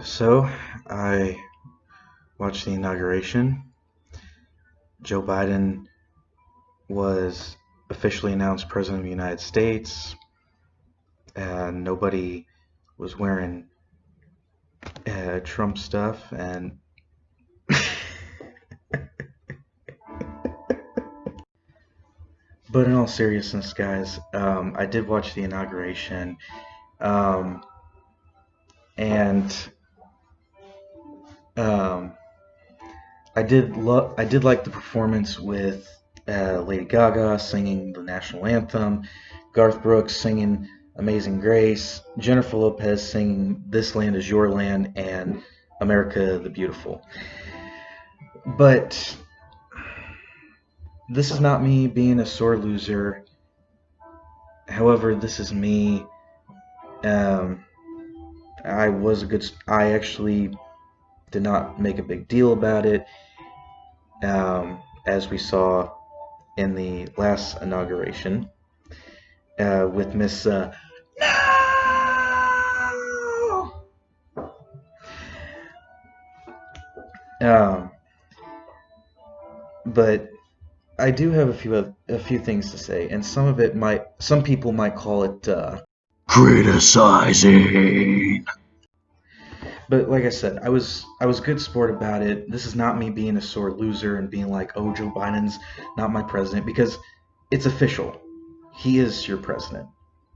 So, I watched the inauguration. Joe Biden was officially announced President of the United States, and nobody was wearing Trump stuff. And but in all seriousness, guys, I did watch the inauguration, um, and um, I did like the performance with Lady Gaga singing the national anthem, Garth Brooks singing Amazing Grace, Jennifer Lopez singing This Land Is Your Land, and America the Beautiful. But this is not me being a sore loser. However, this is me. Um, I actually did not make a big deal about it, as we saw in the last inauguration with Miss No! Um, but I do have a few things to say, and some people might call it criticizing. But like I said, I was good sport about it. This is not me being a sore loser and being like, oh, Joe Biden's not my president, because it's official. He is your president.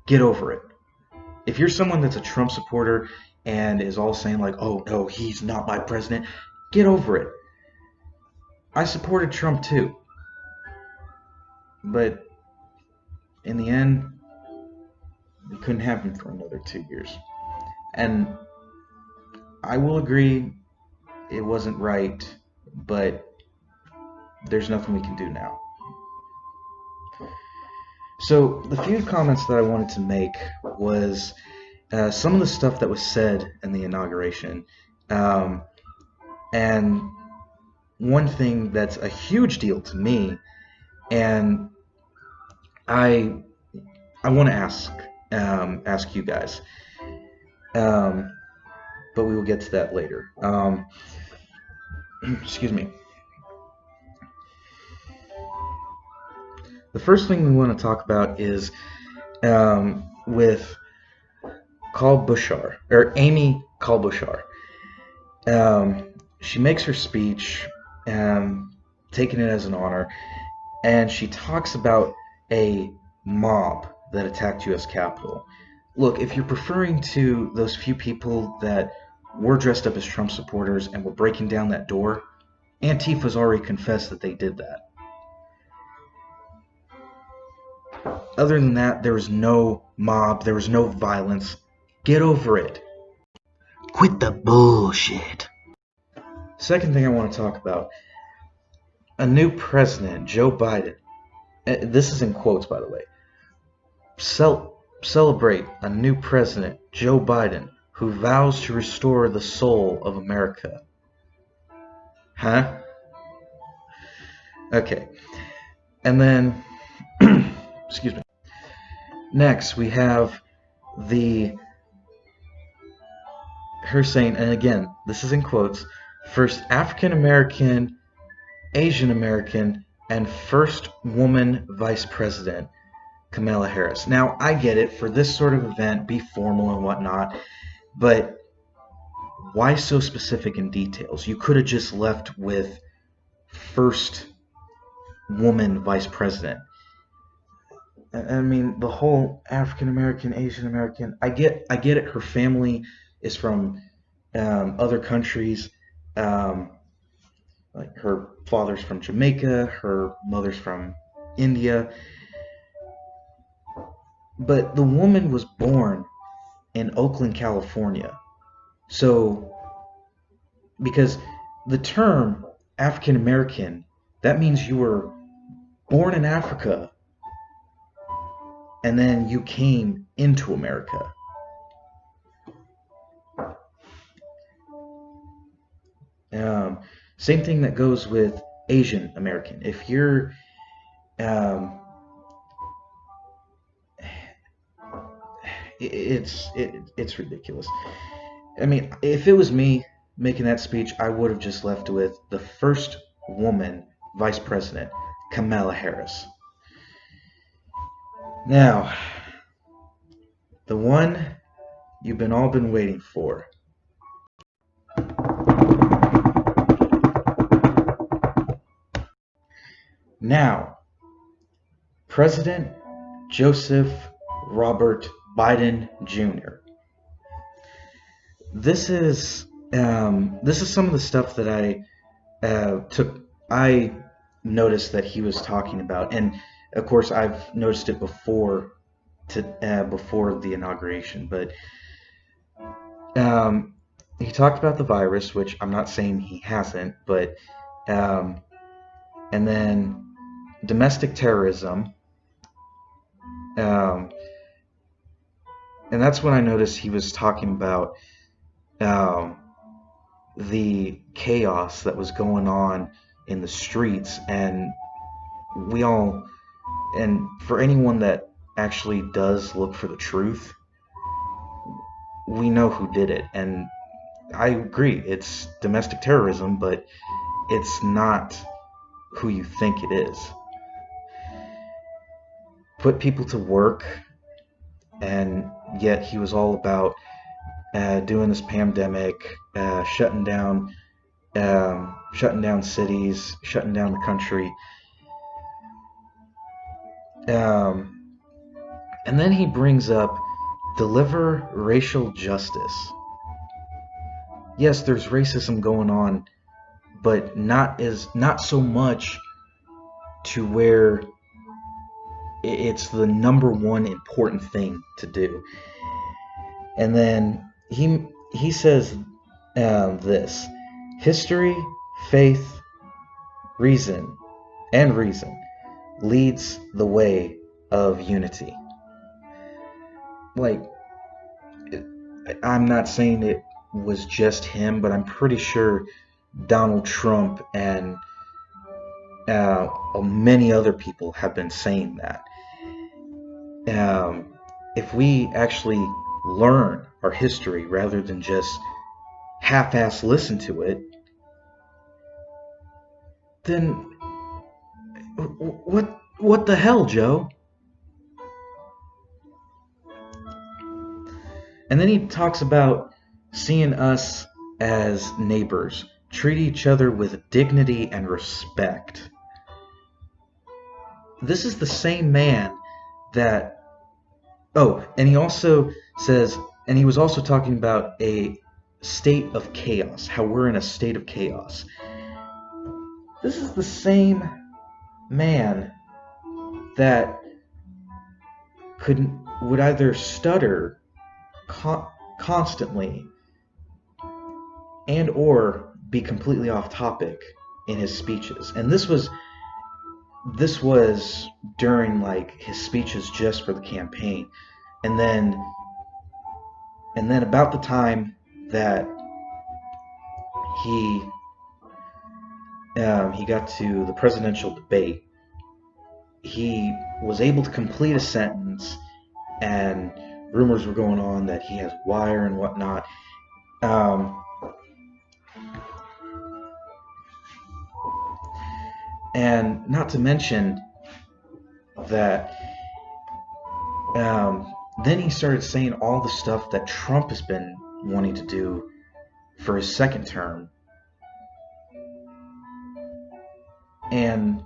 Get over it. If you're someone that's a Trump supporter and is all saying like, oh no, he's not my president, get over it. I supported Trump too, but in the end, we couldn't have him for another 2 years. And I will agree it wasn't right, but there's nothing we can do now. So the few comments that I wanted to make was some of the stuff that was said in the inauguration, and one thing that's a huge deal to me, and I want to ask you guys, but we will get to that later. Excuse me. The first thing we want to talk about is with Amy Klobuchar. She makes her speech, taking it as an honor, and she talks about a mob that attacked U.S. Capitol. Look, if you're referring to those few people that were dressed up as Trump supporters and were breaking down that door, Antifa's already confessed that they did that. Other than that, there was no mob, there was no violence. Get over it. Quit the bullshit. Second thing I want to talk about, a new president, Joe Biden. This is in quotes, by the way. Celebrate a new president, Joe Biden, who vows to restore the soul of America. Huh? Okay. And then, excuse me. Next, we have her saying, and again, this is in quotes, first African American, Asian American, and first woman vice president, Kamala Harris. Now, I get it, for this sort of event, be formal and whatnot, but why so specific in details? You could have just left with first woman vice president. I mean, the whole African American, Asian American. I get it. Her family is from other countries. Like her father's from Jamaica, her mother's from India. But the woman was born in Oakland, California. So, because the term African American, that means you were born in Africa and then you came into America. Same thing that goes with Asian American. If you're it's ridiculous. I mean, if it was me making that speech, I would have just left with the first woman vice president, Kamala Harris. Now, the one you've been waiting for. Now, President Joseph Robert Biden Jr. This is some of the stuff that I noticed that he was talking about, and of course I've noticed it before the inauguration, but he talked about the virus, which I'm not saying he hasn't, but um, and then domestic terrorism, um, and that's when I noticed he was talking about um, the chaos that was going on in the streets, and we all, and for anyone that actually does look for the truth, we know who did it. And I agree, it's domestic terrorism, but it's not who you think it is. Put people to work, and yet he was all about doing this pandemic, shutting down cities, shutting down the country. Um, and then he brings up deliver racial justice. Yes, there's racism going on, but not so much to where it's the number one important thing to do. And then he says this: history, faith, reason, and reason leads the way of unity. Like, I'm not saying it was just him, but I'm pretty sure Donald Trump and many other people have been saying that. If we actually learn our history rather than just half-ass listen to it, then what the hell, Joe? And then he talks about seeing us as neighbors, treat each other with dignity and respect. This is the same man that, oh, and he also says, and he was also talking about a state of chaos, how we're in a state of chaos. This is the same man that would either stutter constantly and or be completely off topic in his speeches. And this was during like his speeches just for the campaign. And then about the time that he got to the presidential debate, he was able to complete a sentence, and rumors were going on that he has wire and whatnot. And not to mention that then he started saying all the stuff that Trump has been wanting to do for his second term. And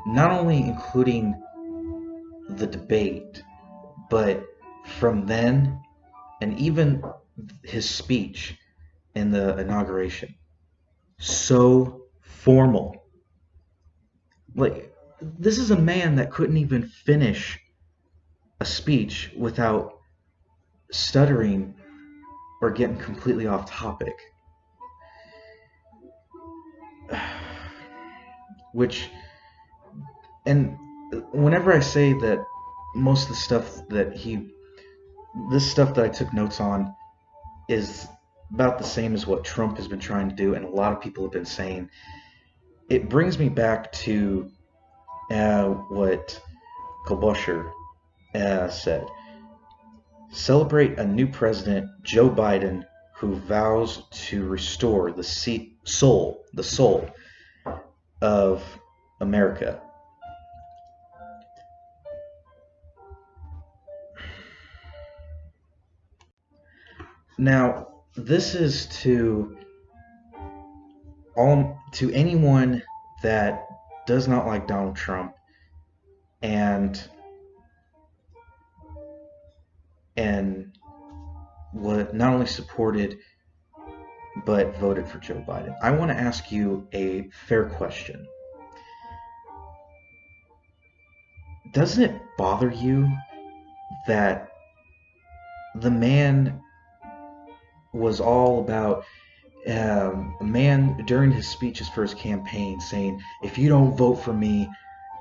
not only including the debate, but from then, and even his speech in the inauguration, so formal. Like, this is a man that couldn't even finish a speech without stuttering or getting completely off topic. Which, and whenever I say that most of the stuff this stuff that I took notes on is about the same as what Trump has been trying to do, and a lot of people have been saying, it brings me back to what Klobuchar said. celebrate a new president, Joe Biden, who vows to restore the soul of America. Now, this is to anyone that does not like Donald Trump and and what not only supported but voted for Joe Biden. I want to ask you a fair question. Doesn't it bother you that the man was all about a man during his speeches for his campaign saying, if you don't vote for me,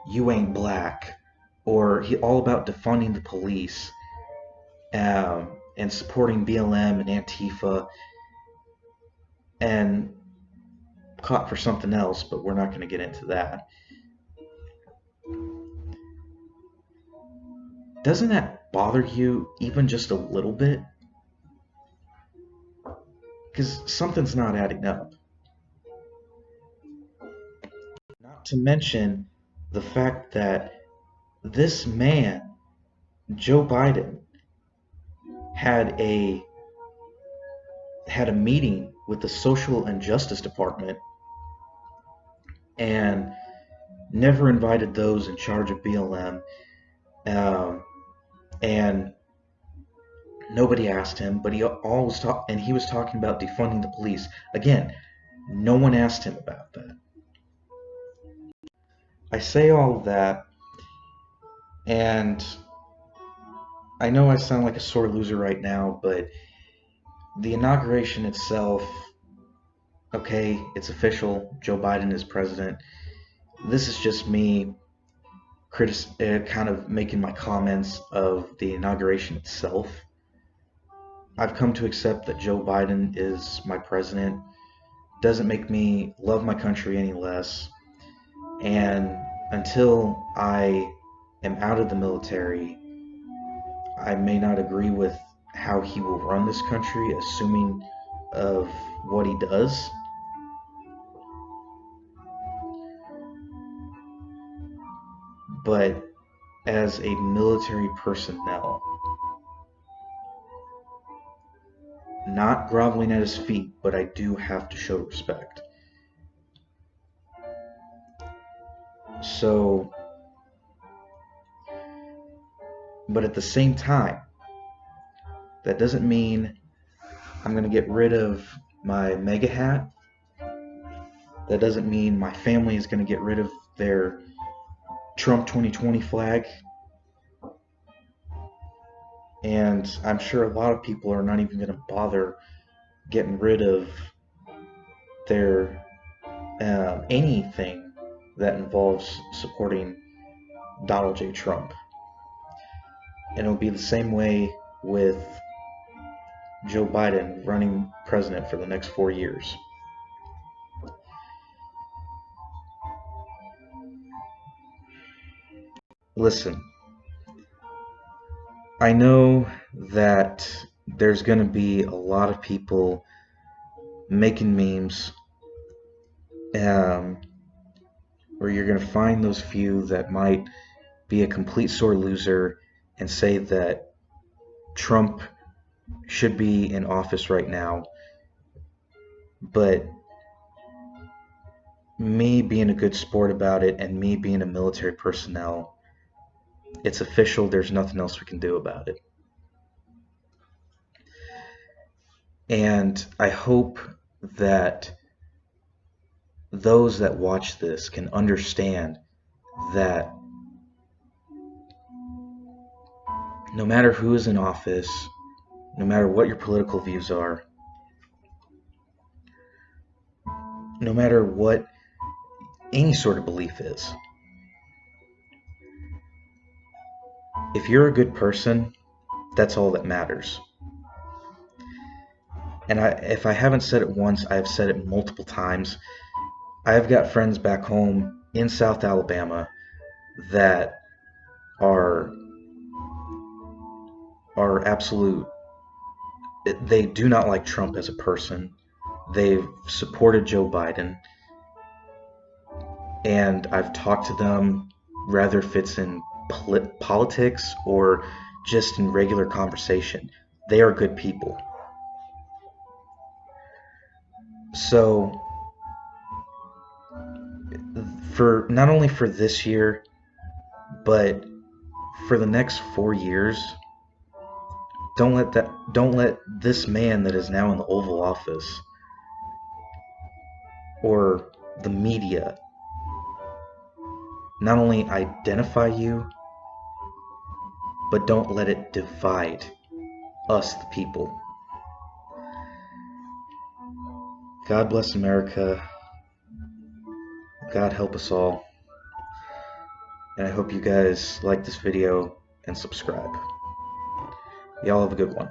you ain't black, or he all about defunding the police, and supporting BLM and Antifa, and caught for something else, but we're not going to get into that. Doesn't that bother you even just a little bit? Because something's not adding up. Not to mention the fact that this man, Joe Biden, had a meeting with the Social and Justice Department and never invited those in charge of BLM, and nobody asked him. But he was talking about defunding the police. Again, no one asked him about that. I say all of that, and I know I sound like a sore loser right now, but the inauguration itself, okay, it's official. Joe Biden is president. This is just me kind of making my comments of the inauguration itself. I've come to accept that Joe Biden is my president. Doesn't make me love my country any less. And until I am out of the military, I may not agree with how he will run this country, assuming of what he does. But as a military personnel, not groveling at his feet, but I do have to show respect. So, but at the same time, that doesn't mean I'm going to get rid of my MAGA hat. That doesn't mean my family is going to get rid of their Trump 2020 flag. And I'm sure a lot of people are not even going to bother getting rid of their anything that involves supporting Donald J. Trump. And it'll be the same way with Joe Biden running president for the next 4 years. Listen, I know that there's going to be a lot of people making memes, where you're going to find those few that might be a complete sore loser and say that Trump should be in office right now. But me being a good sport about it, and me being a military personnel, it's official. There's nothing else we can do about it. And I hope that those that watch this can understand that no matter who is in office, no matter what your political views are, no matter what any sort of belief is, if you're a good person, that's all that matters. And if I haven't said it once, I've said it multiple times. I've got friends back home in South Alabama that are are absolute. They do not like Trump as a person. They've supported Joe Biden, and I've talked to them, rather if it's in politics or just in regular conversation. They are good people. So, for not only for this year, but for the next 4 years, don't let this man that is now in the Oval Office or the media not only identify you, but don't let it divide us, the people. God bless America. God help us all. And I hope you guys like this video and subscribe. Y'all have a good one.